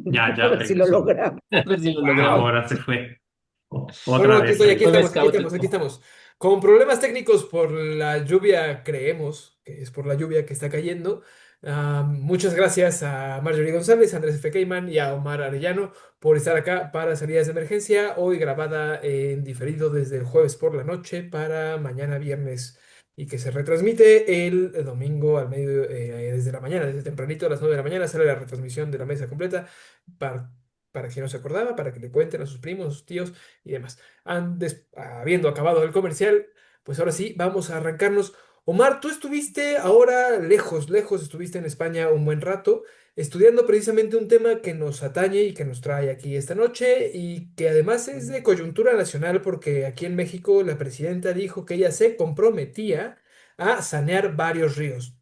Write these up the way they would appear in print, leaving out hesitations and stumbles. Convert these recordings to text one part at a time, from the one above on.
Ya, A ya ver si lo regresó. logramos. A ver si lo logramos. Ahora se fue. No, no, Otra aquí vez estoy, aquí Fue regresó. mes estamos, aquí estamos, aquí caótico. estamos. Con problemas técnicos por la lluvia, creemos que es por la lluvia que está cayendo. Muchas gracias a Marjorie González, a Andrés F. Keyman y a Omar Arellano por estar acá para salidas de emergencia, hoy grabada en diferido desde el jueves por la noche para mañana viernes y que se retransmite el domingo al medio, desde la mañana, desde tempranito a las 9 de la mañana sale la retransmisión de la mesa completa para, para quien no se acordaba, para que le cuenten a sus primos, a sus tíos y demás. Habiendo acabado el comercial, pues ahora sí, vamos a arrancarnos. Omar, tú estuviste ahora lejos, lejos, estuviste en España un buen rato, estudiando precisamente un tema que nos atañe y que nos trae aquí esta noche y que además es de coyuntura nacional porque aquí en México la presidenta dijo que ella se comprometía a sanear varios ríos,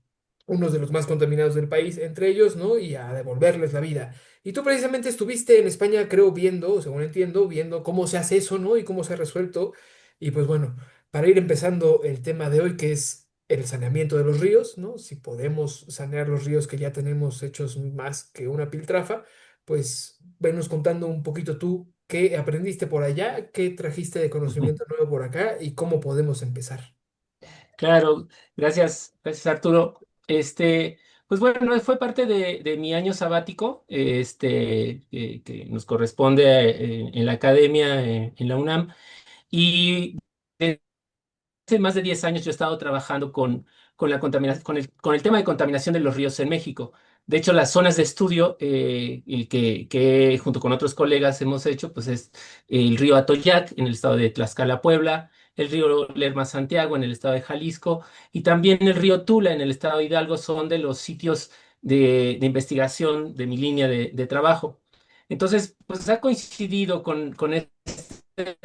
unos de los más contaminados del país, entre ellos, ¿no? Y a devolverles la vida. Y tú precisamente estuviste en España, creo, viendo, según entiendo, viendo cómo se hace eso, ¿no? Y cómo se ha resuelto. Y pues bueno, para ir empezando el tema de hoy, que es el saneamiento de los ríos, ¿no? Si podemos sanear los ríos que ya tenemos hechos más que una piltrafa, pues venos contando un poquito tú qué aprendiste por allá, qué trajiste de conocimiento nuevo por acá y cómo podemos empezar. Claro, gracias, gracias Arturo. Pues bueno, fue parte de mi año sabático, que nos corresponde en la academia, en la UNAM. Y hace más de 10 años yo he estado trabajando con la contaminación, con el tema de contaminación de los ríos en México. De hecho, las zonas de estudio y que junto con otros colegas hemos hecho, pues es el río Atoyac en el estado de Tlaxcala, Puebla, el río Lerma Santiago en el estado de Jalisco y también el río Tula en el estado de Hidalgo son de los sitios de investigación de mi línea de trabajo. Entonces, pues ha coincidido con este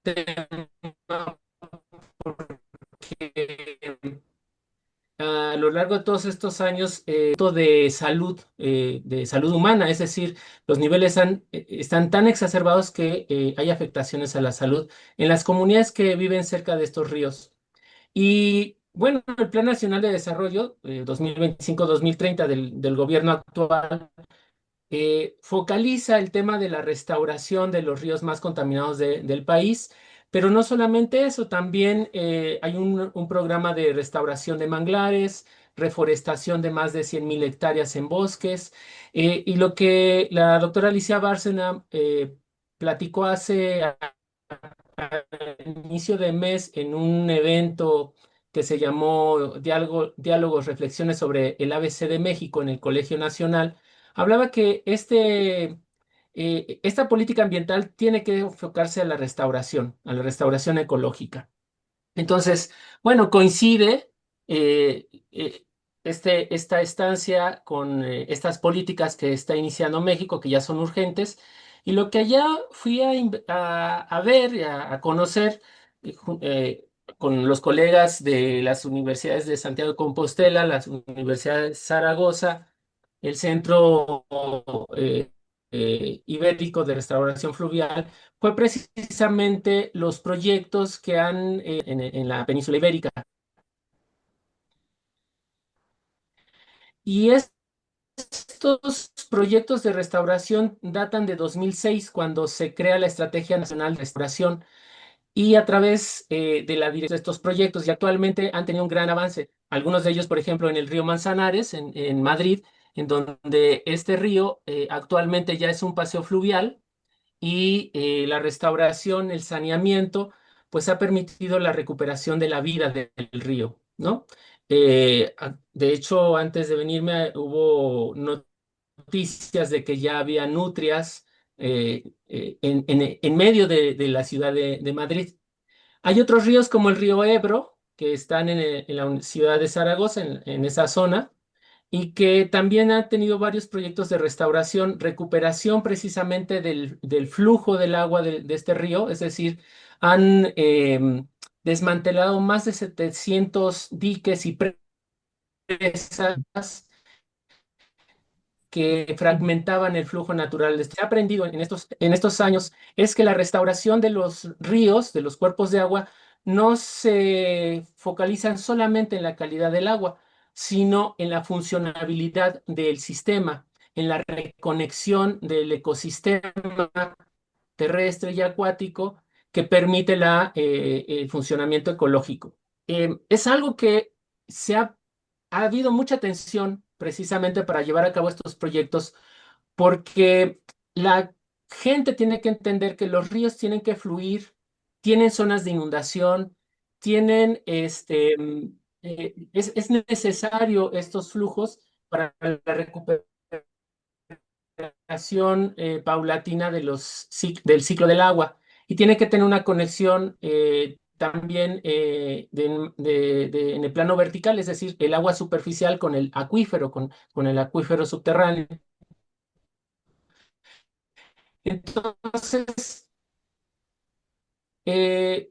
tema porque a lo largo de todos estos años, de salud humana, es decir, los niveles están tan exacerbados que hay afectaciones a la salud en las comunidades que viven cerca de estos ríos. Y bueno, el Plan Nacional de Desarrollo 2025-2030 del gobierno actual focaliza el tema de la restauración de los ríos más contaminados del país, pero no solamente eso, también hay un programa de restauración de manglares, reforestación de más de 100.000 hectáreas en bosques, y lo que la doctora Alicia Bárcena platicó al inicio de mes en un evento que se llamó Diálogos, Reflexiones sobre el ABC de México en el Colegio Nacional, hablaba que esta política ambiental tiene que enfocarse a la restauración ecológica. Entonces, bueno, coincide esta estancia con estas políticas que está iniciando México, que ya son urgentes, y lo que allá fui a ver, y a conocer con los colegas de las universidades de Santiago de Compostela, las universidades de Zaragoza, el Centro Ibérico de Restauración Fluvial, fue precisamente los proyectos que han en la península ibérica. Y estos proyectos de restauración datan de 2006, cuando se crea la Estrategia Nacional de Restauración, y a través de la dirección de estos proyectos, y actualmente han tenido un gran avance. Algunos de ellos, por ejemplo, en el río Manzanares, en Madrid, en donde este río actualmente ya es un paseo fluvial y la restauración, el saneamiento, pues ha permitido la recuperación de la vida del río, ¿no? De hecho, antes de venirme hubo noticias de que ya había nutrias en medio de la ciudad de Madrid. Hay otros ríos como el río Ebro, que están en la ciudad de Zaragoza, en esa zona, y que también han tenido varios proyectos de restauración, recuperación precisamente del flujo del agua de este río, es decir, han desmantelado más de 700 diques y presas que fragmentaban el flujo natural. Lo que he aprendido en estos años es que la restauración de los ríos, de los cuerpos de agua, no se focalizan solamente en la calidad del agua, sino en la funcionabilidad del sistema. en la reconexión del ecosistema terrestre y acuático que permite el funcionamiento ecológico. Es algo que ha habido mucha atención precisamente para llevar a cabo estos proyectos porque la gente tiene que entender que los ríos tienen que fluir, tienen zonas de inundación, tienen es necesario estos flujos para la recuperación paulatina del ciclo del agua y tiene que tener una conexión también en el plano vertical, es decir, el agua superficial con el acuífero, con el acuífero subterráneo. Entonces,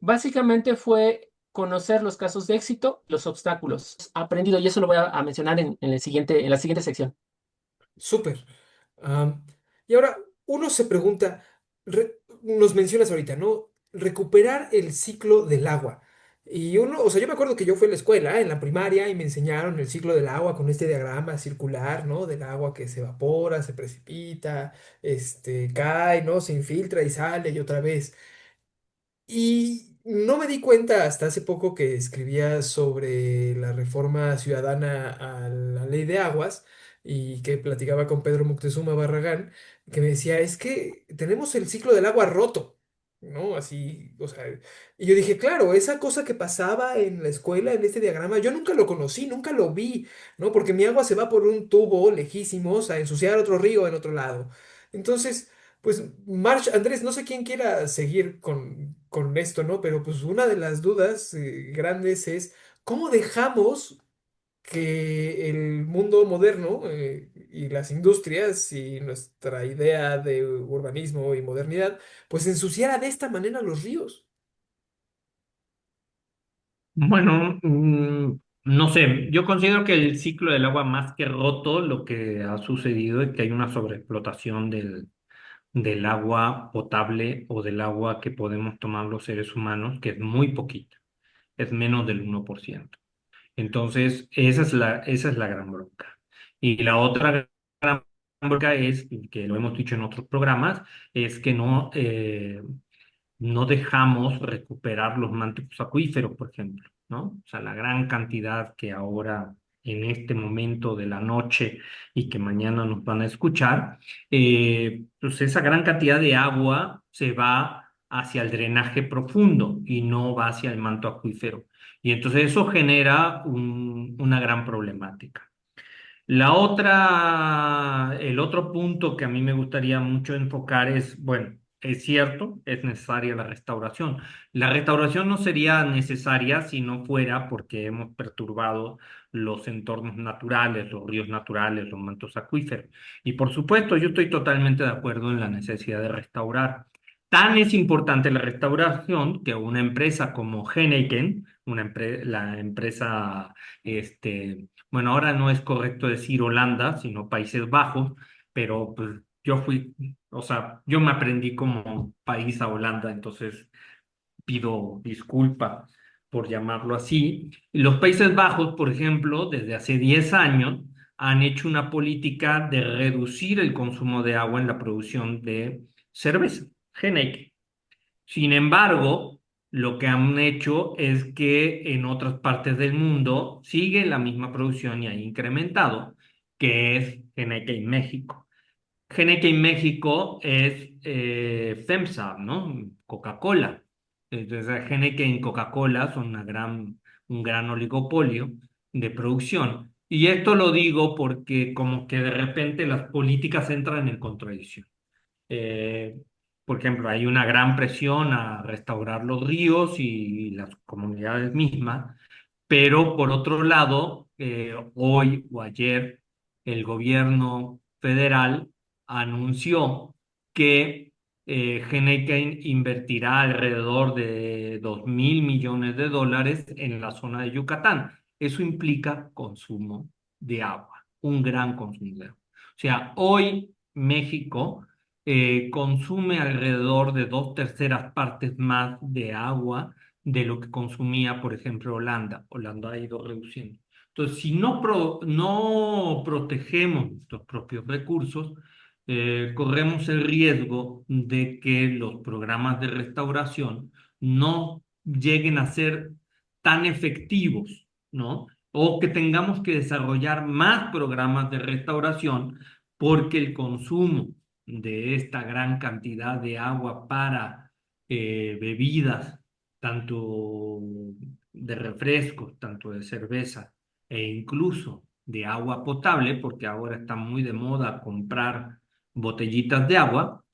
básicamente fue conocer los casos de éxito, los obstáculos aprendido, y eso lo voy a mencionar en la siguiente sección. Súper. Am, y ahora uno se pregunta, nos mencionas ahorita, ¿no? Recuperar el ciclo del agua. Y uno, o sea, yo me acuerdo que yo fui a la escuela, en la primaria, y me enseñaron el ciclo del agua con este diagrama circular, ¿no? Del agua que se evapora, se precipita, cae, ¿no? Se infiltra y sale y otra vez. Y no me di cuenta hasta hace poco que escribía sobre la reforma ciudadana a la ley de aguas y que platicaba con Pedro Moctezuma Barragán, que me decía, es que tenemos el ciclo del agua roto, ¿no? Así, o sea, y yo dije, claro, esa cosa que pasaba en la escuela, en este diagrama, yo nunca lo conocí, nunca lo vi, ¿no? Porque mi agua se va por un tubo lejísimos a ensuciar otro río en otro lado. Entonces... Pues, March, Andrés, no sé quién quiera seguir con esto, ¿no? Pero pues una de las dudas grandes es, ¿cómo dejamos que el mundo moderno y las industrias y nuestra idea de urbanismo y modernidad, pues ensuciara de esta manera los ríos? Bueno, no sé, yo considero que el ciclo del agua más que roto, lo que ha sucedido es que hay una sobreexplotación del agua potable o del agua que podemos tomar los seres humanos, que es muy poquita, es menos del 1%. Entonces, esa es la gran bronca. Y la otra gran bronca es, y que lo hemos dicho en otros programas, es que no dejamos recuperar los mantos acuíferos, por ejemplo, ¿no? O sea, la gran cantidad que ahora, en este momento de la noche y que mañana nos van a escuchar, pues esa gran cantidad de agua se va hacia el drenaje profundo y no va hacia el manto acuífero. Y entonces eso genera una gran problemática. El otro punto que a mí me gustaría mucho enfocar es, bueno, es cierto, es necesaria la restauración. La restauración no sería necesaria si no fuera porque hemos perturbado los entornos naturales, los ríos naturales, los mantos acuíferos. Y por supuesto, yo estoy totalmente de acuerdo en la necesidad de restaurar. Tan es importante la restauración que una empresa como Heineken, la empresa, bueno, ahora no es correcto decir Holanda, sino Países Bajos, pero pues yo fui, o sea, yo me aprendí como país a Holanda, entonces pido disculpa por llamarlo así. Los Países Bajos, por ejemplo, desde hace 10 años han hecho una política de reducir el consumo de agua en la producción de cerveza, Heineken. Sin embargo, lo que han hecho es que en otras partes del mundo sigue la misma producción y ha incrementado, que es Heineken México. Heineken México es FEMSA, ¿no? Coca-Cola. Entonces, Heineken y Coca-Cola son un gran oligopolio de producción. Y esto lo digo porque como que de repente las políticas entran en contradicción. Eh, por ejemplo, hay una gran presión a restaurar los ríos y las comunidades mismas, pero por otro lado, hoy o ayer el gobierno federal anunció que Heineken invertirá alrededor de 2.000 millones de dólares en la zona de Yucatán. Eso implica consumo de agua, un gran consumo de agua. O sea, hoy México consume alrededor de 2/3 partes más de agua de lo que consumía, por ejemplo, Holanda. Holanda ha ido reduciendo. Entonces, si no protegemos nuestros propios recursos, corremos el riesgo de que los programas de restauración no lleguen a ser tan efectivos, ¿no? O que tengamos que desarrollar más programas de restauración porque el consumo de esta gran cantidad de agua para bebidas, tanto de refrescos, tanto de cerveza e incluso de agua potable, porque ahora está muy de moda comprar botellitas de agua,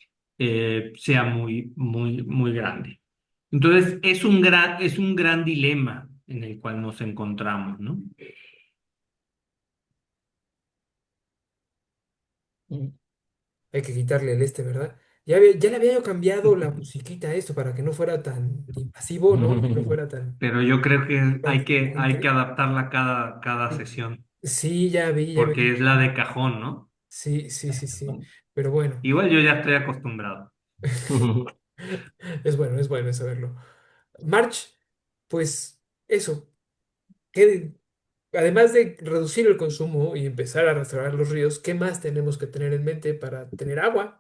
sea muy grande. Entonces, es un gran dilema en el cual nos encontramos, ¿no? Mm. Hay que quitarle el ¿verdad? Ya le había yo cambiado la musiquita a esto para que no fuera tan invasivo, ¿no? Que no fuera tan, Pero yo creo que tan hay que estridente. adaptarla cada sesión, Sí, ya vi. porque es la de cajón, ¿no? Sí, sí, sí, sí. Pero bueno, Igual yo ya estoy acostumbrado. es bueno saberlo. March, pues eso, que además de reducir el consumo y empezar a restaurar los ríos, ¿qué más tenemos que tener en mente para tener agua?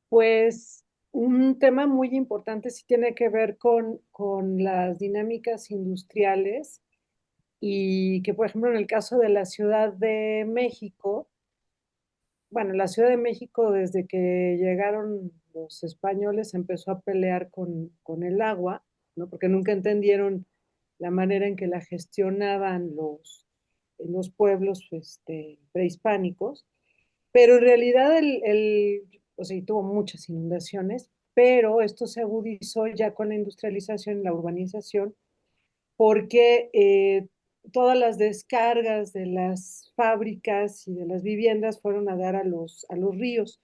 Pues un tema muy importante sí tiene que ver con las dinámicas industriales y que, por ejemplo, en el caso de la Ciudad de México, bueno, la Ciudad de México desde que llegaron los españoles empezó a pelear con el agua, ¿no? Porque nunca entendieron la manera en que la gestionaban los pueblos prehispánicos. Pero en realidad o sea, tuvo muchas inundaciones, pero esto se agudizó ya con la industrialización y la urbanización, porque todas las descargas de las fábricas y de las viviendas fueron a dar a los ríos.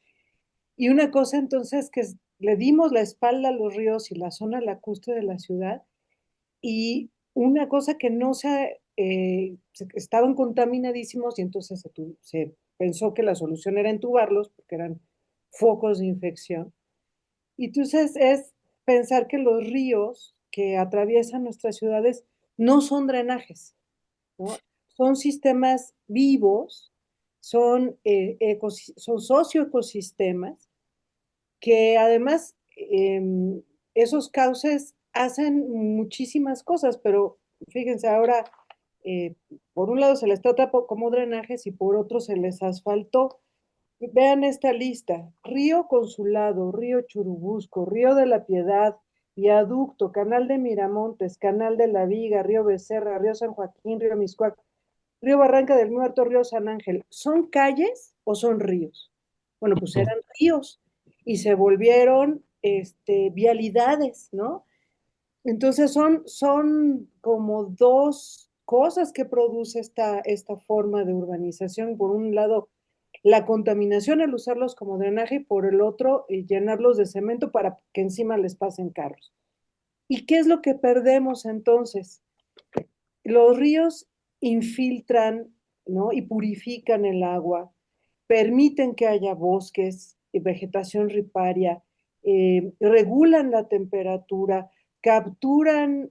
Y una cosa entonces le dimos la espalda a los ríos y la zona lacustre de la ciudad, y una cosa que no estaban contaminadísimos y entonces se pensó que la solución era entubarlos porque eran focos de infección. Y entonces es pensar que los ríos que atraviesan nuestras ciudades no son drenajes, ¿no? Son sistemas vivos, son socioecosistemas que además esos cauces hacen muchísimas cosas, pero fíjense ahora, eh, por un lado se les trata como drenajes y por otro se les asfaltó. Vean esta lista: Río Consulado, Río Churubusco, Río de la Piedad, Viaducto, Canal de Miramontes, Canal de la Viga, Río Becerra, Río San Joaquín, Río Miscuac, Río Barranca del Muerto, Río San Ángel. ¿Son calles o son ríos? Bueno, pues eran ríos y se volvieron vialidades, ¿no? Entonces son como dos cosas que produce esta forma de urbanización. Por un lado, la contaminación al usarlos como drenaje, y por el otro, llenarlos de cemento para que encima les pasen carros. ¿Y qué es lo que perdemos entonces? Los ríos infiltran, ¿no? Y purifican el agua, permiten que haya bosques y vegetación riparia, regulan la temperatura, capturan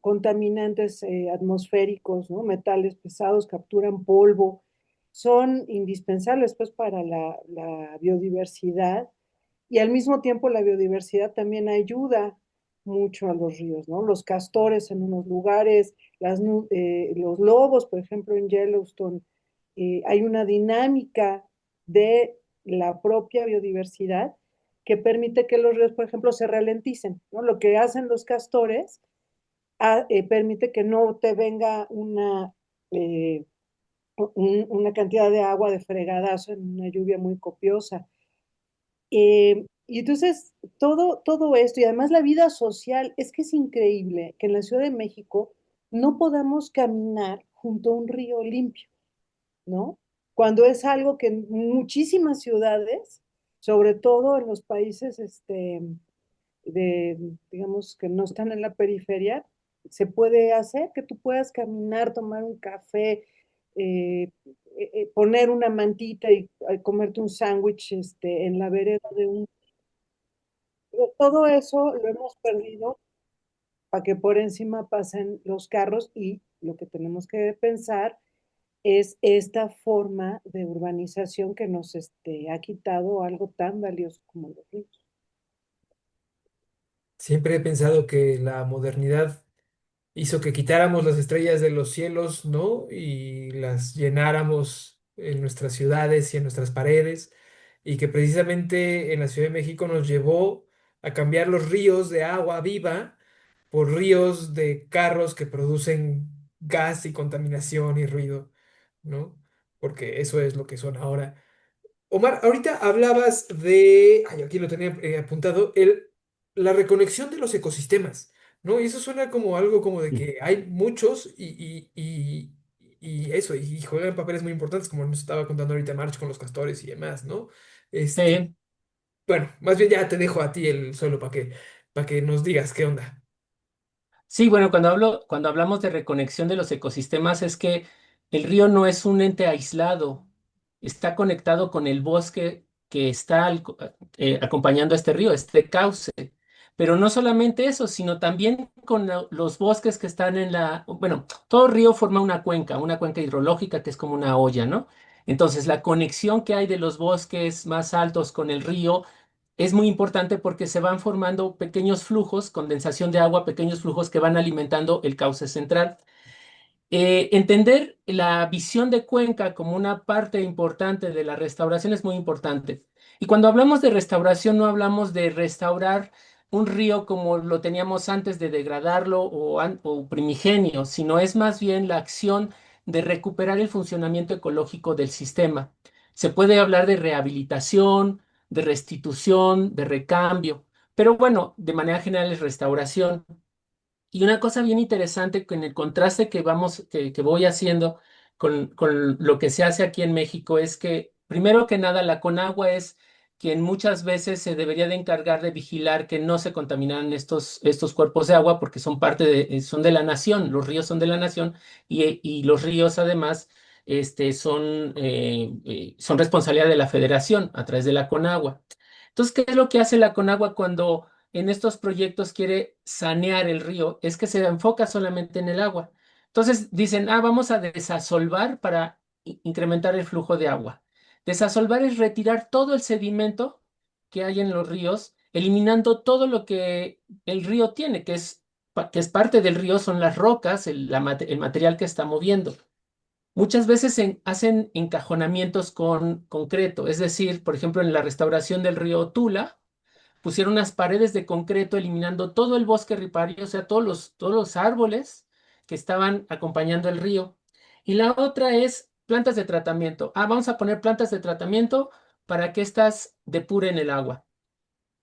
contaminantes atmosféricos, ¿no? Metales pesados, capturan polvo, son indispensables pues para la biodiversidad, y al mismo tiempo la biodiversidad también ayuda mucho a los ríos, ¿no? Los castores en unos lugares, los lobos, por ejemplo, en Yellowstone, hay una dinámica de la propia biodiversidad que permite que los ríos, por ejemplo, se ralenticen, ¿no? Lo que hacen los castores permite que no te venga eh, una cantidad de agua de fregadazo en una lluvia muy copiosa. Y entonces, todo esto, y además la vida social, es que es increíble que en la Ciudad de México no podamos caminar junto a un río limpio, ¿no? Cuando es algo que en muchísimas ciudades, sobre todo en los países digamos, que no están en la periferia, se puede hacer que tú puedas caminar, tomar un café, eh, poner una mantita y comerte un sándwich en la vereda de un... Todo eso lo hemos perdido para que por encima pasen los carros, y lo que tenemos que pensar es esta forma de urbanización que nos ha quitado algo tan valioso como los ríos. Siempre he pensado que la modernidad hizo que quitáramos las estrellas de los cielos, ¿no? Y las llenáramos en nuestras ciudades y en nuestras paredes, y que precisamente en la Ciudad de México nos llevó a cambiar los ríos de agua viva por ríos de carros que producen gas y contaminación y ruido, ¿no? Porque eso es lo que son ahora. Omar, ahorita hablabas de, ay, aquí lo tenía apuntado, la reconexión de los ecosistemas, ¿no? Y eso suena como algo como de Sí. que hay muchos y eso, y juegan papeles muy importantes, como nos estaba contando ahorita March con los castores y demás, ¿no? Este, Sí. bueno, más bien ya te dejo a ti el solo para que nos digas qué onda. Sí, bueno, cuando hablamos de reconexión de los ecosistemas es que el río no es un ente aislado, está conectado con el bosque que está acompañando a este río, este cauce. Pero no solamente eso, sino también con los bosques que están bueno, todo río forma una cuenca hidrológica que es como una olla, ¿no? Entonces, la conexión que hay de los bosques más altos con el río es muy importante porque se van formando pequeños flujos, condensación de agua, pequeños flujos que van alimentando el cauce central. Entender la visión de Cuenca como una parte importante de la restauración es muy importante. Y cuando hablamos de restauración, no hablamos de restaurar un río como lo teníamos antes de degradarlo o primigenio, sino es más bien la acción de recuperar el funcionamiento ecológico del sistema. Se puede hablar de rehabilitación, de restitución, de recambio, pero bueno, de manera general es restauración. Y una cosa bien interesante con el contraste que voy haciendo con lo que se hace aquí en México es que, primero que nada, la Conagua es quien muchas veces se debería de encargar de vigilar que no se contaminaran estos cuerpos de agua porque son de la nación, los ríos son de la nación y los ríos además son responsabilidad de la federación a través de la Conagua. Entonces, ¿qué es lo que hace la Conagua cuando en estos proyectos quiere sanear el río? Es que se enfoca solamente en el agua. Entonces dicen, vamos a desasolvar para incrementar el flujo de agua. Desasolvar es retirar todo el sedimento que hay en los ríos, eliminando todo lo que el río tiene, que es parte del río, son las rocas, el material que está moviendo. Muchas veces hacen encajonamientos con concreto, es decir, por ejemplo, en la restauración del río Tula, pusieron unas paredes de concreto eliminando todo el bosque ripario, o sea, todos los árboles que estaban acompañando el río. Y la otra es plantas de tratamiento. Vamos a poner plantas de tratamiento para que éstas depuren el agua.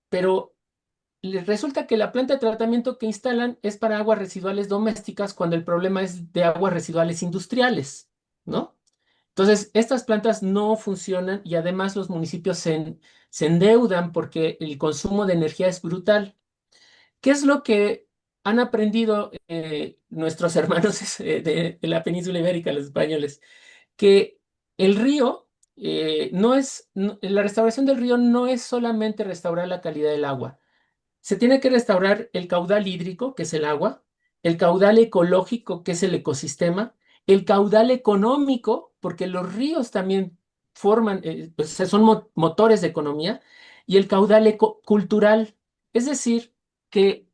Pero les resulta que la planta de tratamiento que instalan es para aguas residuales domésticas cuando el problema es de aguas residuales industriales, ¿no? Entonces, estas plantas no funcionan y además los municipios se endeudan porque el consumo de energía es brutal. ¿Qué es lo que han aprendido nuestros hermanos de la península ibérica, los españoles? Que el río la restauración del río no es solamente restaurar la calidad del agua. Se tiene que restaurar el caudal hídrico, que es el agua, el caudal ecológico, que es el ecosistema, el caudal económico, porque los ríos también pues, son motores de economía, y el caudal cultural. Es decir, que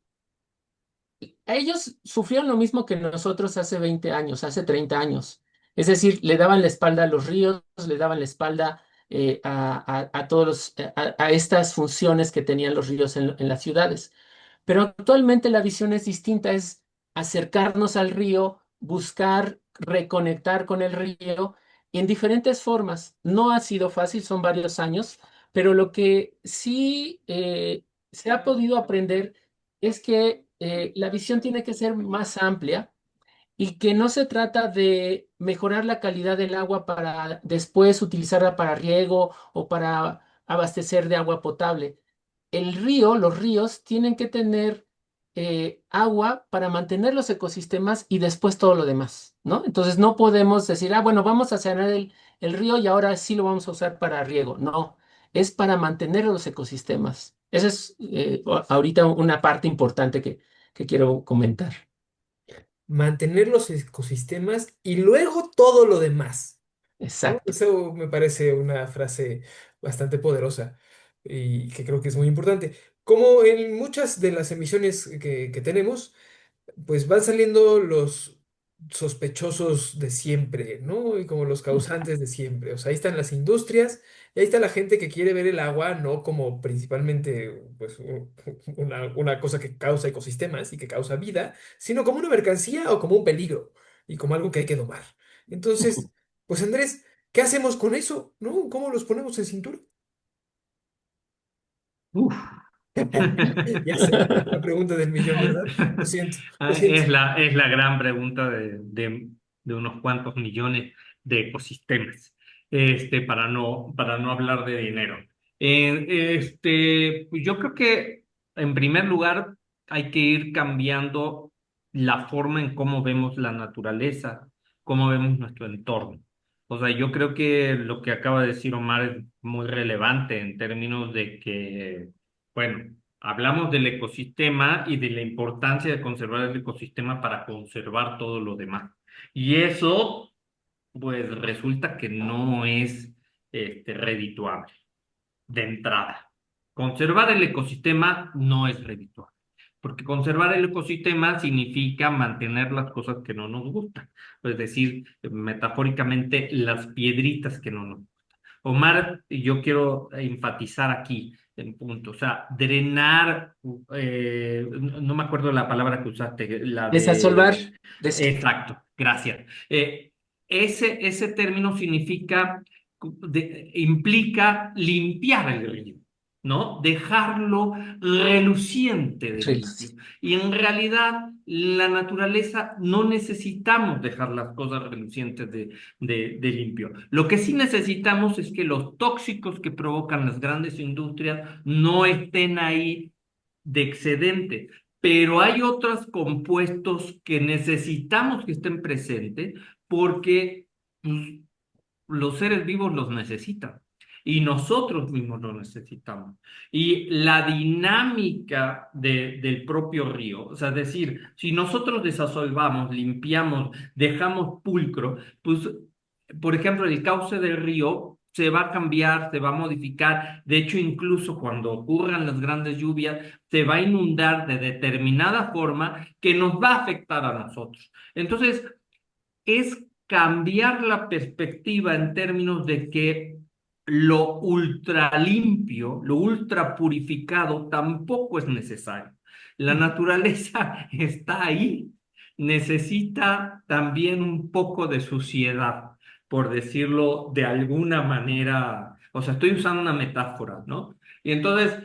ellos sufrieron lo mismo que nosotros hace 20 años, hace 30 años. Es decir, le daban la espalda a los ríos, le daban la espalda a todos a estas funciones que tenían los ríos en las ciudades. Pero actualmente la visión es distinta, es acercarnos al río, buscar reconectar con el río en diferentes formas. No ha sido fácil, son varios años, pero lo que sí se ha podido aprender es que la visión tiene que ser más amplia y que no se trata de mejorar la calidad del agua para después utilizarla para riego o para abastecer de agua potable. Los ríos tienen que tener agua para mantener los ecosistemas y después todo lo demás, ¿no? Entonces no podemos decir, bueno, vamos a sanear el río y ahora sí lo vamos a usar para riego. No, es para mantener los ecosistemas. Esa es ahorita una parte importante que quiero comentar. mantener los ecosistemas y luego todo lo demás, ¿no? Exacto. Eso me parece una frase bastante poderosa y que creo que es muy importante. Como en muchas de las emisiones que tenemos, pues van saliendo los sospechosos de siempre, ¿no? Y como los causantes de siempre. O sea, ahí están las industrias y ahí está la gente que quiere ver el agua no como principalmente pues, una cosa que causa ecosistemas y que causa vida, sino como una mercancía o como un peligro y como algo que hay que domar. Entonces, pues Andrés, ¿qué hacemos con eso? ¿No? ¿Cómo los ponemos en cintura? Uf. Ya sé, la pregunta del millón, ¿verdad? Lo siento, lo siento. Es la gran pregunta de unos cuantos millones de ecosistemas, para no hablar de dinero. Pues yo creo que, en primer lugar, hay que ir cambiando la forma en cómo vemos la naturaleza, cómo vemos nuestro entorno. O sea, yo creo que lo que acaba de decir Omar es muy relevante en términos de que, bueno, hablamos del ecosistema y de la importancia de conservar el ecosistema para conservar todo lo demás. Y eso, pues, resulta que no es redituable de entrada. Conservar el ecosistema no es redituable, porque conservar el ecosistema significa mantener las cosas que no nos gustan, es decir, metafóricamente, las piedritas que no nos gustan. Omar, yo quiero enfatizar aquí en punto, o sea, drenar, no me acuerdo la palabra que usaste, la Desasolvar, de... Exacto, gracias. Ese término significa, implica limpiar el río, ¿no? Dejarlo reluciente de limpio. Y en realidad, la naturaleza no necesitamos dejar las cosas relucientes de limpio. Lo que sí necesitamos es que los tóxicos que provocan las grandes industrias no estén ahí de excedente. Pero hay otros compuestos que necesitamos que estén presentes porque, pues, los seres vivos los necesitan y nosotros mismos los necesitamos. Y la dinámica del propio río, o sea, es decir, si nosotros desasolvamos, limpiamos, dejamos pulcro, pues, por ejemplo, el cauce del río se va a cambiar, se va a modificar. De hecho, incluso cuando ocurran las grandes lluvias, se va a inundar de determinada forma que nos va a afectar a nosotros. Entonces, es cambiar la perspectiva en términos de que lo ultra limpio, lo ultra purificado tampoco es necesario. La naturaleza está ahí, necesita también un poco de suciedad, por decirlo de alguna manera. O sea, estoy usando una metáfora, ¿no? Y entonces,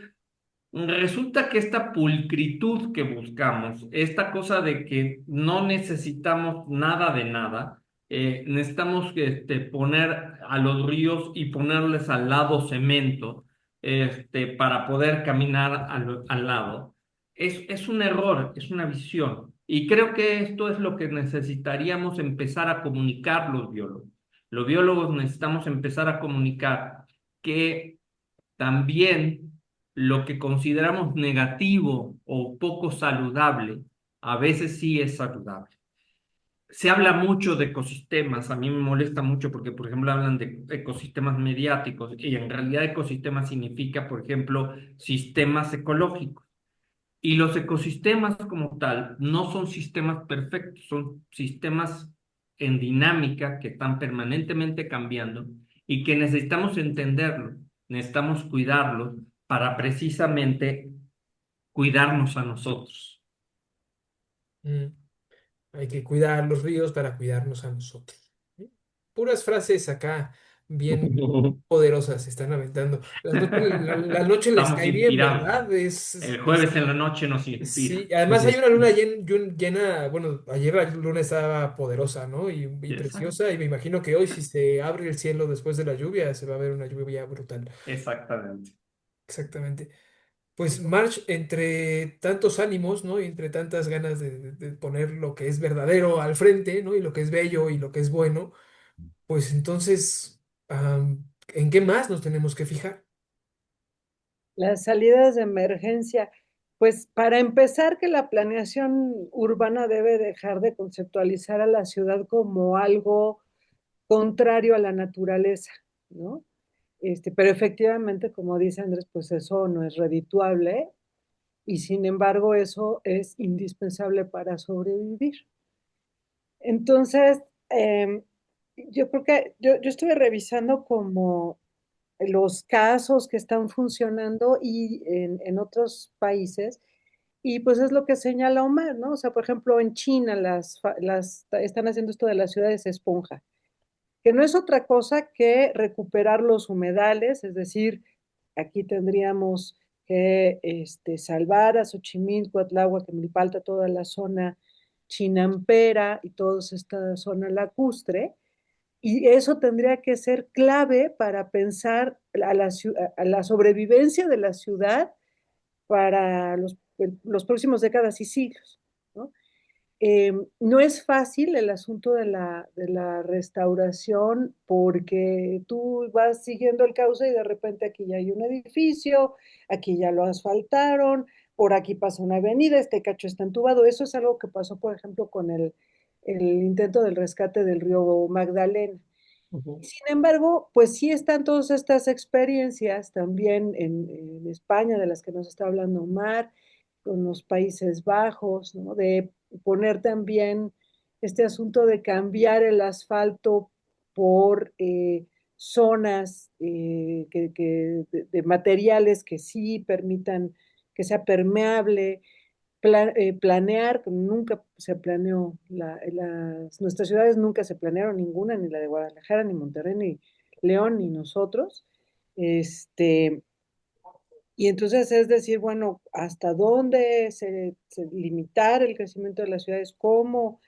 resulta que esta pulcritud que buscamos, esta cosa de que no necesitamos nada de nada, necesitamos poner a los ríos y ponerles al lado cemento, para poder caminar al lado. Es un error, es una visión. Y creo que esto es lo que necesitaríamos empezar a comunicar los biólogos. Los biólogos necesitamos empezar a comunicar que también lo que consideramos negativo o poco saludable, a veces sí es saludable. Se habla mucho de ecosistemas, a mí me molesta mucho porque, por ejemplo, hablan de ecosistemas mediáticos y en realidad ecosistema significa, por ejemplo, sistemas ecológicos. Y los ecosistemas como tal no son sistemas perfectos, son sistemas en dinámica que están permanentemente cambiando y que necesitamos entenderlo, necesitamos cuidarlo para precisamente cuidarnos a nosotros. Mm. Hay que cuidar los ríos para cuidarnos a nosotros. Puras frases acá bien poderosas se están aventando. La noche les Estamos cae bien, inspirados. ¿verdad? El jueves en la noche nos Sí, inspira. además hay una luna llena, bueno, ayer la luna estaba poderosa, ¿no? Y Exact- preciosa, y me imagino que hoy si se abre el cielo después de la lluvia, se va a ver una lluvia brutal. Exactamente. Exactamente. Pues March, entre tantos ánimos, ¿no? Y entre tantas ganas de poner lo que es verdadero al frente, ¿no? Y lo que es bello y lo que es bueno, pues entonces, ¿en qué más nos tenemos que fijar? Las salidas de emergencia. Pues para empezar, que la planeación urbana debe dejar de conceptualizar a la ciudad como algo contrario a la naturaleza, ¿no? Pero efectivamente, como dice Andrés, pues eso no es redituable y sin embargo eso es indispensable para sobrevivir. Entonces, eh, yo creo que yo estuve revisando como los casos que están funcionando y en otros países, y pues es lo que señala Omar, ¿no? O sea, por ejemplo, en China están haciendo esto de las ciudades esponja, que no es otra cosa que recuperar los humedales, es decir, aquí tendríamos que salvar a Xochimilco, Cuatláhuac, Milpalta, toda la zona chinampera y toda esta zona lacustre, y eso tendría que ser clave para pensar a la sobrevivencia de la ciudad para los próximos décadas y siglos, ¿no? No es fácil el asunto de la restauración porque tú vas siguiendo el cauce y de repente aquí ya hay un edificio, aquí ya lo asfaltaron, por aquí pasa una avenida, este cacho está entubado. Eso es algo que pasó, por ejemplo, con el intento del rescate del río Magdalena. Ujú. Sin embargo, pues sí están todas estas experiencias también en España, de las que nos está hablando Omar, con los Países Bajos, ¿no? De poner también este asunto de cambiar el asfalto por zonas de materiales que sí permitan que sea permeable, planear, nunca se planeó, nuestras ciudades nunca se planearon ninguna, ni la de Guadalajara, ni Monterrey, ni León, ni nosotros. Este, y entonces es decir, bueno, ¿hasta dónde se limitar el crecimiento de las ciudades? ¿Cómo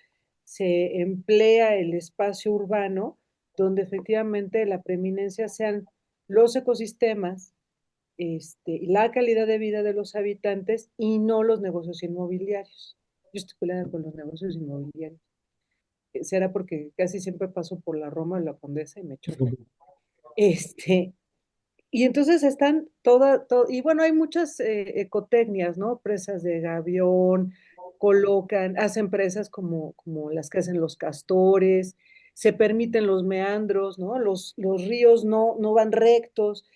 se emplea el espacio urbano donde efectivamente la preeminencia sean los ecosistemas, y la calidad de vida de los habitantes y no los negocios inmobiliarios? Yo estoy peleada con los negocios inmobiliarios. Será porque casi siempre paso por la Roma de la Condesa y me choca. Este, y entonces están y bueno, hay muchas ecotecnias, ¿no? Presas de gavión, hacen presas como las que hacen los castores, se permiten los meandros, ¿no? Los ríos no van rectos,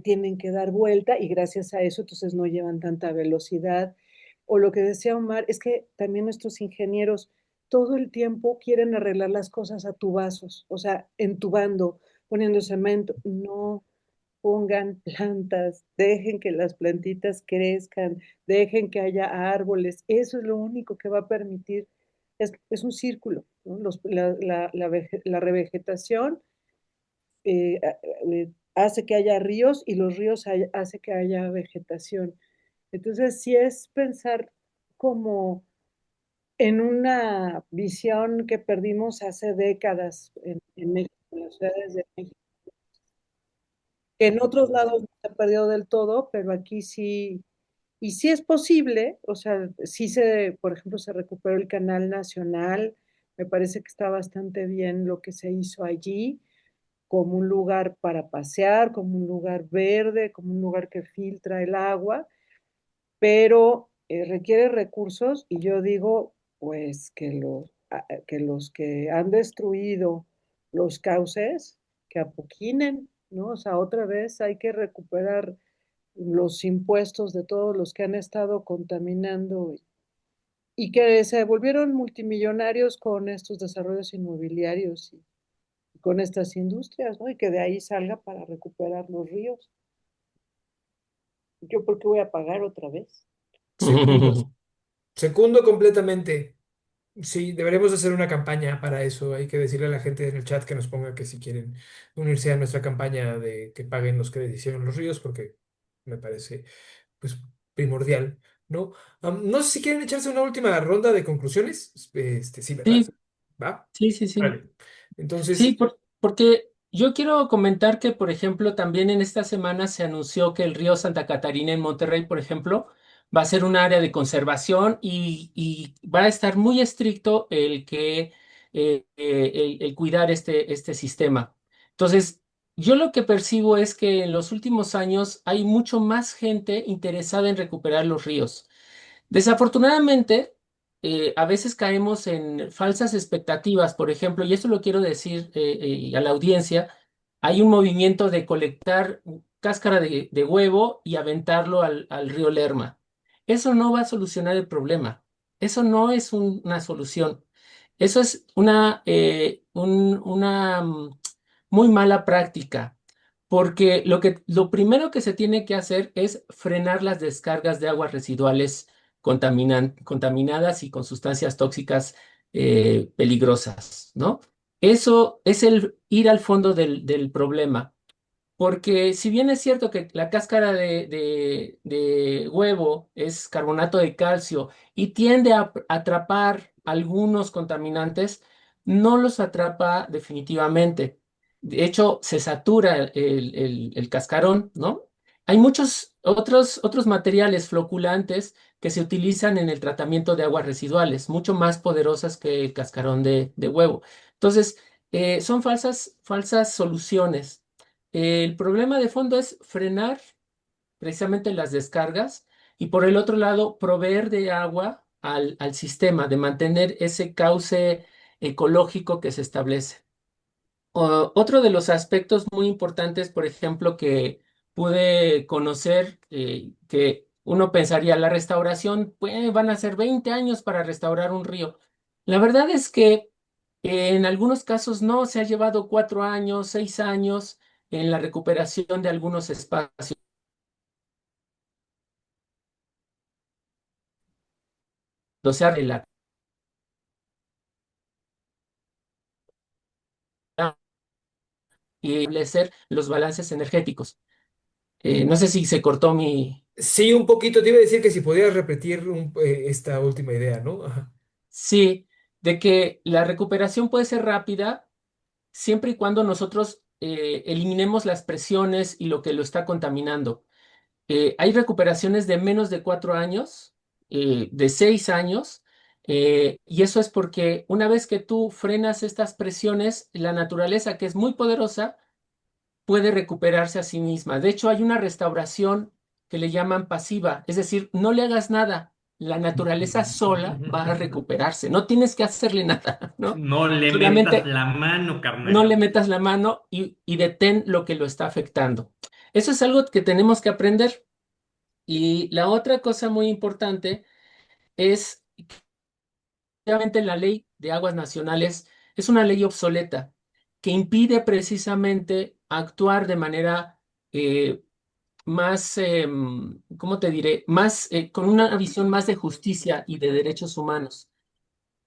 tienen que dar vuelta y gracias a eso entonces no llevan tanta velocidad. O lo que decía Omar, es que también nuestros ingenieros todo el tiempo quieren arreglar las cosas a tubazos, o sea, entubando, poniendo cemento. No pongan plantas, dejen que las plantitas crezcan, dejen que haya árboles. Eso es lo único que va a permitir, es un círculo, ¿no? La revegetación hace que haya ríos y los ríos hace que haya vegetación. Entonces, sí es pensar como en una visión que perdimos hace décadas en México, en las ciudades de México, que en otros lados no se ha perdido del todo, pero aquí sí, y sí es posible, o sea, por ejemplo, se recuperó el canal nacional, me parece que está bastante bien lo que se hizo allí, como un lugar para pasear, como un lugar verde, como un lugar que filtra el agua, pero requiere recursos y yo digo, pues que los que han destruido los cauces, que apoquinen, ¿no? O sea, otra vez hay que recuperar los impuestos de todos los que han estado contaminando y que se volvieron multimillonarios con estos desarrollos inmobiliarios y con estas industrias, ¿no? Y que de ahí salga para recuperar los ríos. ¿Yo por qué voy a pagar otra vez? Secundo, secundo completamente. Sí, deberíamos hacer una campaña para eso. Hay que decirle a la gente en el chat que nos ponga que si quieren unirse a nuestra campaña de que paguen los que deshicieron los ríos, porque me parece pues primordial, ¿no? No sé si quieren echarse una última ronda de conclusiones. Sí, ¿verdad? Sí, ¿Va? sí, sí, sí. Vale. Sí, Entonces, porque yo quiero comentar que, por ejemplo, también en esta semana se anunció que el río Santa Catarina en Monterrey, por ejemplo, va a ser un área de conservación y va a estar muy estricto el cuidar este sistema. Entonces, Yo lo que percibo es que en los últimos años hay mucho más gente interesada en recuperar los ríos. Desafortunadamente, a veces caemos en falsas expectativas, por ejemplo, y esto lo quiero decir a la audiencia, hay un movimiento de colectar cáscara de huevo y aventarlo al río Lerma. Eso no va a solucionar el problema. Eso no es una solución. Eso es una muy mala práctica, porque lo primero que se tiene que hacer es frenar las descargas de aguas residuales contaminadas y con sustancias tóxicas peligrosas, ¿no? Eso es el ir al fondo del problema. Porque si bien es cierto que la cáscara de huevo es carbonato de calcio y tiende a atrapar algunos contaminantes, no los atrapa definitivamente. De hecho, se satura el cascarón, ¿no? Hay muchos otros materiales floculantes que se utilizan en el tratamiento de aguas residuales, mucho más poderosas que el cascarón de huevo. Entonces, son falsas soluciones. El problema de fondo es frenar precisamente las descargas y por el otro lado proveer de agua al sistema, de mantener ese cauce ecológico que se establece. Otro de los aspectos muy importantes, por ejemplo, que pude conocer, que uno pensaría, la restauración, pues, van a ser 20 años para restaurar un río. La verdad es que en algunos casos no, se ha llevado 4 años, 6 años en la recuperación de algunos espacios. O sea, y establecer los balances energéticos. No sé si se cortó mi... Sí, un poquito. Te iba a decir que si podías repetir esta última idea, ¿no? Ajá. Sí, de que la recuperación puede ser rápida siempre y cuando nosotros eliminemos las presiones y lo que lo está contaminando. Hay recuperaciones de menos de 4 años, de 6 años, y eso es porque una vez que tú frenas estas presiones, la naturaleza, que es muy poderosa, puede recuperarse a sí misma. De hecho, hay una restauración que le llaman pasiva, es decir, no le hagas nada. La naturaleza sola va a recuperarse, no tienes que hacerle nada, ¿no? No le metas Solamente la mano, no le carnal. metas la mano y detén lo que lo está afectando. Eso es algo que tenemos que aprender. Y la otra cosa muy importante es que obviamente la ley de aguas nacionales es una ley obsoleta que impide precisamente actuar de manera eh, más, ¿cómo te diré? Más, con una visión más de justicia y de derechos humanos.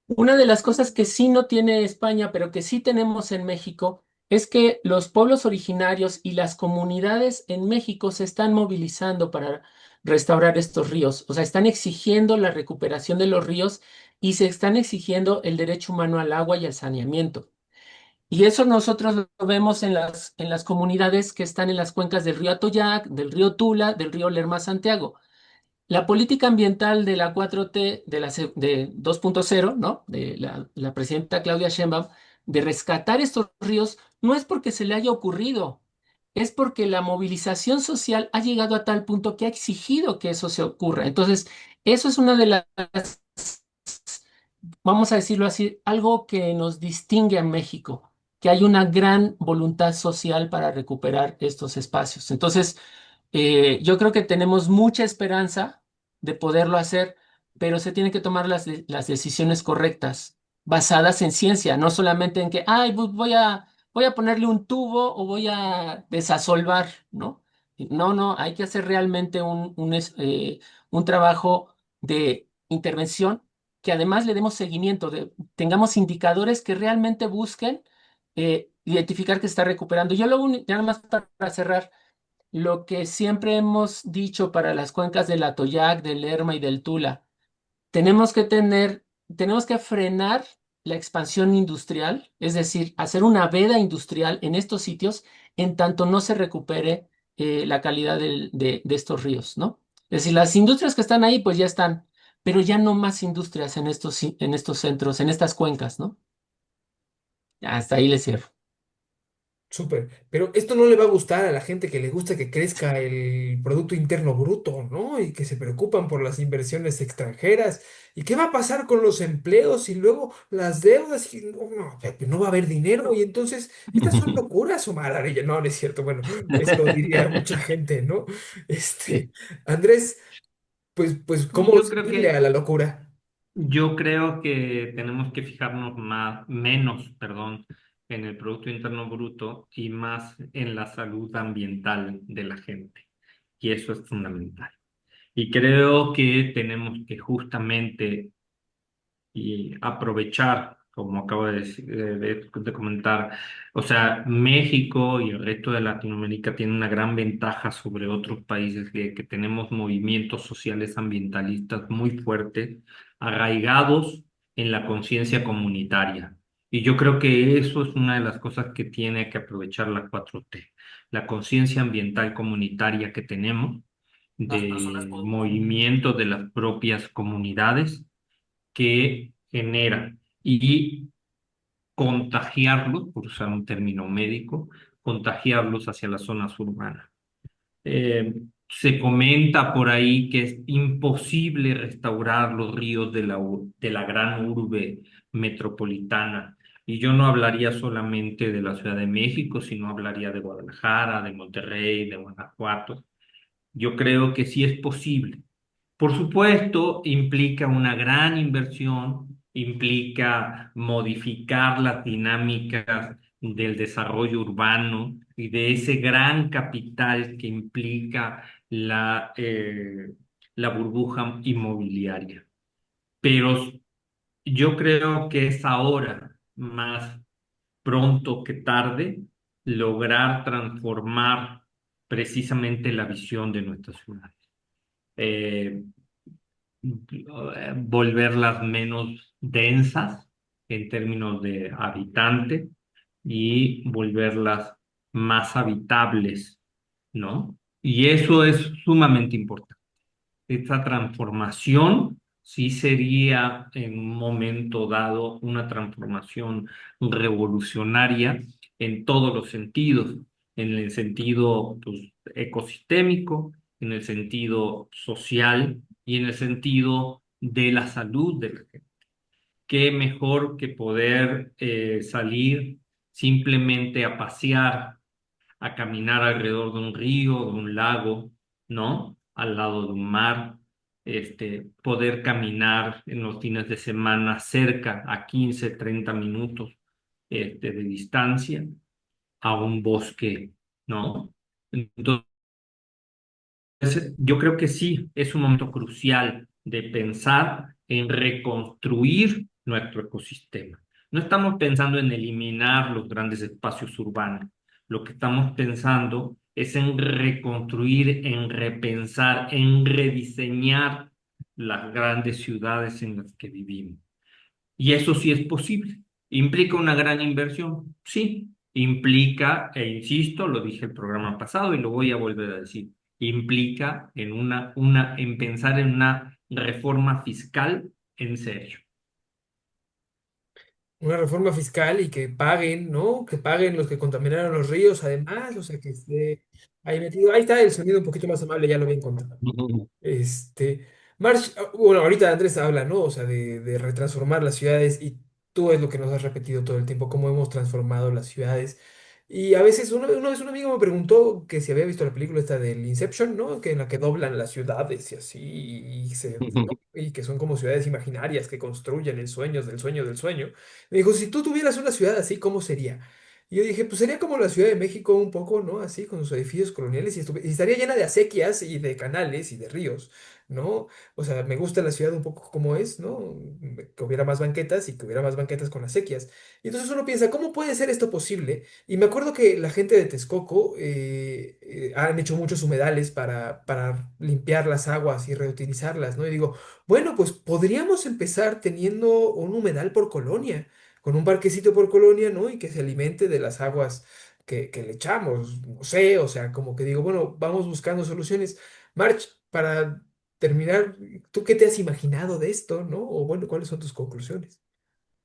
Una de las cosas que sí no tiene España, pero que sí tenemos en México, es que los pueblos originarios y las comunidades en México se están movilizando para restaurar estos ríos. O sea, están exigiendo la recuperación de los ríos y se están exigiendo el derecho humano al agua y al saneamiento. Y eso nosotros lo vemos en las comunidades que están en las cuencas del río Atoyac, del río Tula, del río Lerma Santiago. La política ambiental de la 4T, de 2.0, ¿no? De la presidenta Claudia Sheinbaum, de rescatar estos ríos, no es porque se le haya ocurrido, es porque la movilización social ha llegado a tal punto que ha exigido que eso se ocurra. Entonces, eso es una de las, vamos a decirlo así, algo que nos distingue a México, que hay una gran voluntad social para recuperar estos espacios. Entonces, yo creo que tenemos mucha esperanza de poderlo hacer, pero se tienen que tomar las decisiones correctas, basadas en ciencia, no solamente en que, ay, pues voy a ponerle un tubo o voy a desasolvar, ¿no? No, no, hay que hacer realmente un trabajo de intervención que además le demos seguimiento, tengamos indicadores que realmente busquen identificar que está recuperando. Ya nada más para cerrar. Lo que siempre hemos dicho para las cuencas del Atoyac, del Lerma y del Tula, tenemos que frenar la expansión industrial, es decir, hacer una veda industrial en estos sitios en tanto no se recupere la calidad de estos ríos, ¿no? Es decir, las industrias que están ahí, pues ya están, pero ya no más industrias en estos centros, en estas cuencas, ¿no? Hasta ahí les cierro. Súper, pero esto no le va a gustar a la gente que le gusta que crezca el Producto Interno Bruto, ¿no? Y que se preocupan por las inversiones extranjeras. ¿Y qué va a pasar con los empleos y luego las deudas? Y no, no, no va a haber dinero. Y entonces, estas son locuras, Omar Arella. No, no es cierto. Bueno, esto diría mucha gente, ¿no? Sí. Este, Andrés, pues, ¿cómo Yo creo seguirle a la locura? yo creo que tenemos que fijarnos menos, perdón, en el Producto Interno Bruto y más en la salud ambiental de la gente. Y eso es fundamental. Y creo que tenemos que justamente y aprovechar, como acabo de comentar, o sea, México y el resto de Latinoamérica tienen una gran ventaja sobre otros países que tenemos movimientos sociales ambientalistas muy fuertes, arraigados en la conciencia comunitaria. Y yo creo que eso es una de las cosas que tiene que aprovechar la 4T, la conciencia ambiental comunitaria que tenemos, de movimiento de las propias comunidades que genera y contagiarlos, por usar un término médico, contagiarlos hacia las zonas urbanas. Se comenta por ahí que es imposible restaurar los ríos de la gran urbe metropolitana. Y yo no hablaría solamente de la Ciudad de México, sino hablaría de Guadalajara, de Monterrey, de Guanajuato. Yo creo que sí es posible. Por supuesto, implica una gran inversión, implica modificar las dinámicas del desarrollo urbano y de ese gran capital que implica la burbuja inmobiliaria. Pero yo creo que es ahora, más pronto que tarde, lograr transformar precisamente la visión de nuestras ciudades. Eh, Volverlas menos densas en términos de habitante y volverlas más habitables, ¿no? Y eso es sumamente importante. Esta transformación sí sería en un momento dado una transformación revolucionaria en todos los sentidos, en el sentido pues, ecosistémico, en el sentido social y en el sentido de la salud de la gente. Qué mejor que poder salir simplemente a pasear, a caminar alrededor de un río, de un lago, ¿no? Al lado de un mar, poder caminar en los fines de semana cerca, a 15, 30 minutos, de distancia, a un bosque, ¿no? Entonces, yo creo que sí, es un momento crucial de pensar en reconstruir nuestro ecosistema. No estamos pensando en eliminar los grandes espacios urbanos. Lo que estamos pensando es en reconstruir, en repensar, en rediseñar las grandes ciudades en las que vivimos. Y eso sí es posible. ¿Implica una gran inversión? Sí. Implica, e insisto, lo dije el programa pasado y lo voy a volver a decir, implica en pensar en una reforma fiscal en serio. Una reforma fiscal y que paguen, ¿no? Que paguen los que contaminaron los ríos, además, o sea, que esté ahí metido. Ahí está el sonido un poquito más amable, ya lo había encontrado. Este, March, bueno, ahorita Andrés habla, ¿no? O sea, de retransformar las ciudades y tú es lo que nos has repetido todo el tiempo, cómo hemos transformado las ciudades. Y a veces, una vez un amigo me preguntó que si había visto la película esta del Inception, ¿no? Que en la que doblan las ciudades y así, ¿no? Y que son como ciudades imaginarias que construyen el sueño del sueño del sueño. Me dijo, si tú tuvieras una ciudad así, ¿cómo sería? Y yo dije, pues sería como la Ciudad de México un poco, ¿no? Así, con sus edificios coloniales y estaría llena de acequias y de canales y de ríos, ¿no? O sea, me gusta la ciudad un poco como es, ¿no? Que hubiera más banquetas y que hubiera más banquetas con acequias. Y entonces uno piensa, ¿cómo puede ser esto posible? Y me acuerdo que la gente de Texcoco han hecho muchos humedales para limpiar las aguas y reutilizarlas, ¿no? Y digo, bueno, pues podríamos empezar teniendo un humedal por colonia con un parquecito por colonia, ¿no? Y que se alimente de las aguas que le echamos, no sé, o sea, como que digo, bueno, vamos buscando soluciones. March, para terminar, ¿tú qué te has imaginado de esto, no? O bueno, ¿cuáles son tus conclusiones?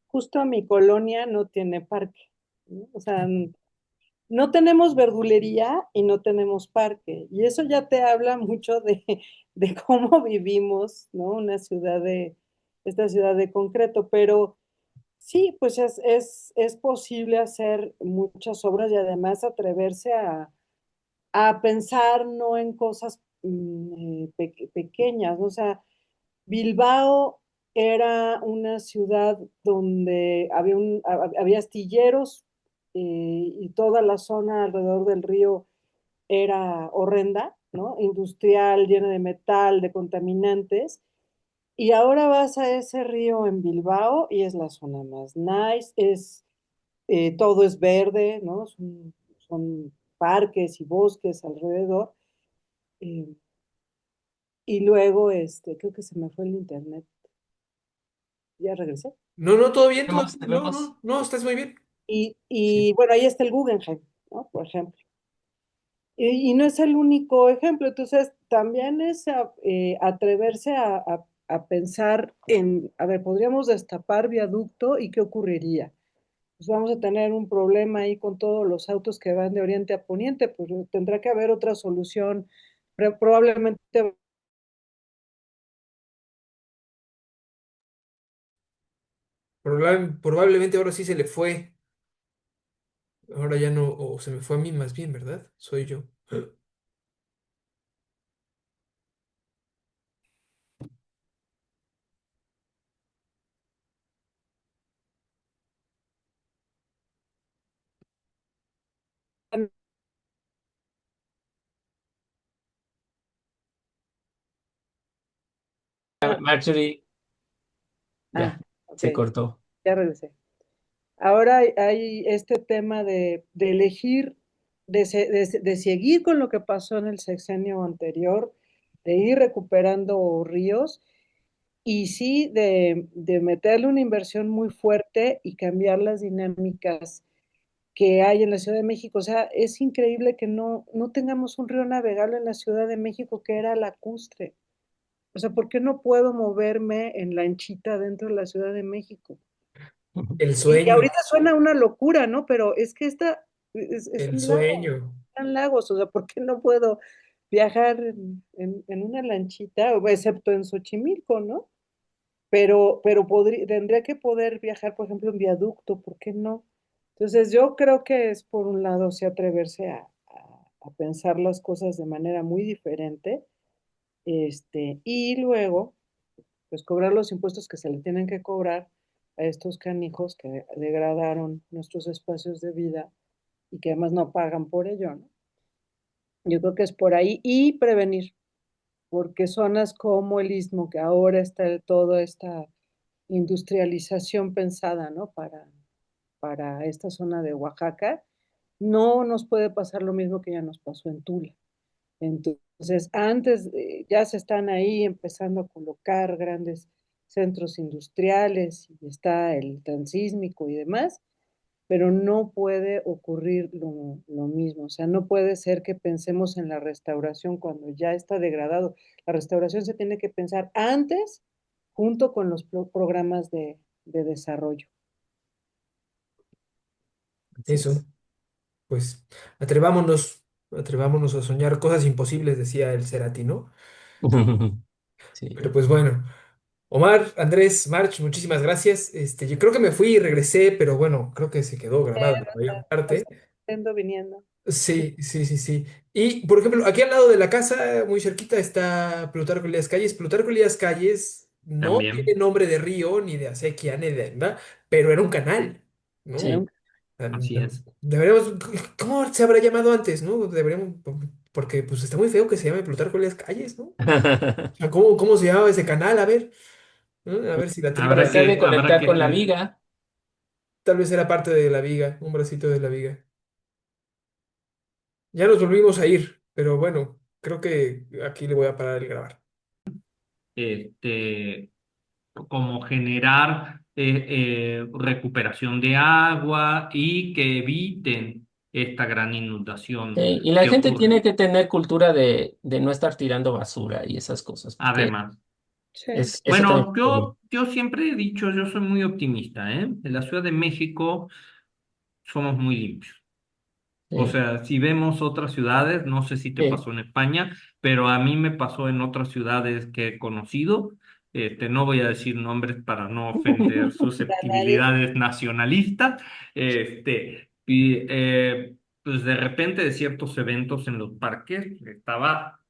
Justo mi colonia no tiene parque, ¿no? O sea, no tenemos verdulería y no tenemos parque. Y eso ya te habla mucho de cómo vivimos, ¿no? Esta ciudad de concreto. Pero sí, pues es posible hacer muchas obras y además atreverse a pensar no en cosas pequeñas, ¿no? O sea, Bilbao era una ciudad donde había astilleros y toda la zona alrededor del río era horrenda, ¿no? Industrial, llena de metal, de contaminantes. Y ahora vas a ese río en Bilbao y es la zona más nice, todo es verde, ¿no? Son parques y bosques alrededor. eh, y luego, creo que se me fue el internet. Ya regresé. No, no, todo bien, todo Vemos, bien. No, vemos. no, no, estás muy bien. Sí. Y bueno, ahí está el Guggenheim, ¿no? Por ejemplo. Y no es el único ejemplo, entonces también es atreverse a pensar a ver, podríamos destapar viaducto y qué ocurriría. Pues vamos a tener un problema ahí con todos los autos que van de oriente a poniente, pues tendrá que haber otra solución. Probablemente Probablemente ahora sí se le fue. Ahora ya no, o se me fue a mí más bien, ¿verdad? Soy yo. Marjorie, Ah, ya, ok, se cortó. ya regresé. Ahora hay este tema de elegir, de seguir con lo que pasó en el sexenio anterior, de ir recuperando ríos y sí de meterle una inversión muy fuerte y cambiar las dinámicas que hay en la Ciudad de México. O sea, es increíble que no tengamos un río navegable en la Ciudad de México que era lacustre. O sea, ¿por qué no puedo moverme en lanchita dentro de la Ciudad de México? El Y sueño, ahorita suena una locura, ¿no? Pero es que esta es el un lago, sueño. están lagos, o sea, ¿por qué no puedo viajar en una lanchita, o excepto en Xochimilco, ¿no? Pero tendría que poder viajar, por ejemplo, en viaducto, ¿por qué no? Entonces, yo creo que es, por un lado, sí atreverse a pensar las cosas de manera muy diferente, y luego pues cobrar los impuestos que se le tienen que cobrar a estos canijos que degradaron nuestros espacios de vida y que además no pagan por ello, ¿no? Yo creo que es por ahí y prevenir, porque zonas como el Istmo, que ahora está toda esta industrialización pensada, ¿no? Para esta zona de Oaxaca, no nos puede pasar lo mismo que ya nos pasó en Tula. Entonces, antes ya se están ahí empezando a colocar grandes centros industriales y está el transísmico y demás, pero no puede ocurrir lo mismo. O sea, no puede ser que pensemos en la restauración cuando ya está degradado. La restauración se tiene que pensar antes junto con los programas de desarrollo. Así Eso, es. pues, atrevámonos, atrevámonos a soñar cosas imposibles, decía el Cerati, ¿no? Sí. Pero pues bueno, Omar, Andrés, March, muchísimas gracias. Yo creo que me fui y regresé, pero bueno, creo que se quedó grabado la mayor Estás parte. yendo, viniendo. Sí, sí, sí, sí. Y, por ejemplo, aquí al lado de la casa, muy cerquita, está Plutarco Elías Calles. Plutarco Elías Calles no tiene También, nombre de río, ni de acequia, ni de nada, pero era un canal, ¿no? Sí. así es. Deberíamos, ¿cómo se habrá llamado antes, no? Deberíamos, porque pues está muy feo que se llame Plutarco Elías Calles, ¿no? O sea, ¿cómo se llamaba ese canal? A ver, ¿no? A ver si la tripa Tratar de Habrá conectar que con la tener. viga. tal vez era parte de la viga, un bracito de la viga. Ya nos volvimos a ir, pero bueno, creo que aquí le voy a parar el grabar. este, Como generar recuperación de agua y que eviten esta gran inundación Sí, y la que gente ocurre. tiene que tener cultura de no estar tirando basura y esas cosas, porque Además, Sí. eso también. bueno, yo siempre he dicho, yo soy muy optimista, ¿eh? En la Ciudad de México somos muy limpios. O Sí, sea, si vemos otras ciudades, no sé si te sí. pasó en España, pero a mí me pasó en otras ciudades que he conocido. No voy a decir nombres para no ofender A nadie. susceptibilidades nacionalistas. Y pues de repente de ciertos eventos en los parques estaba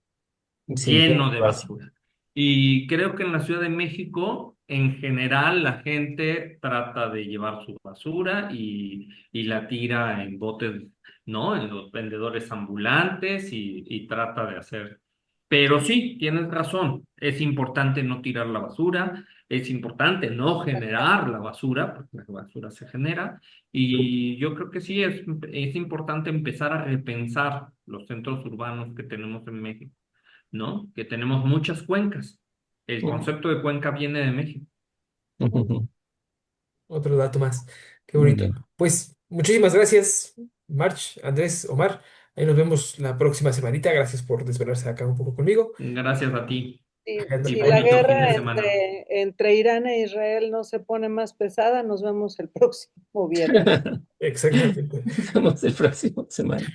Sí, lleno tienes de razón. basura. Y creo que en la Ciudad de México, en general, la gente trata de llevar su basura y la tira en botes, ¿no? En los vendedores ambulantes y trata de hacer. Pero sí, tienes razón, es importante no tirar la basura, es importante no generar la basura, porque la basura se genera, y yo creo que sí, es importante empezar a repensar los centros urbanos que tenemos en México, ¿no? Que tenemos muchas cuencas. El Ujú, concepto de cuenca viene de México. ujú. Otro dato más. Qué Muy bonito. bien. Pues muchísimas gracias, March, Andrés, Omar. Ahí nos vemos la próxima semanita. Gracias por desvelarse acá un poco conmigo. Gracias a ti y Si la bonito fin de guerra semana. entre Irán e Israel no se pone más pesada, nos vemos el próximo viernes. Exactamente. Nos vemos el próximo semana.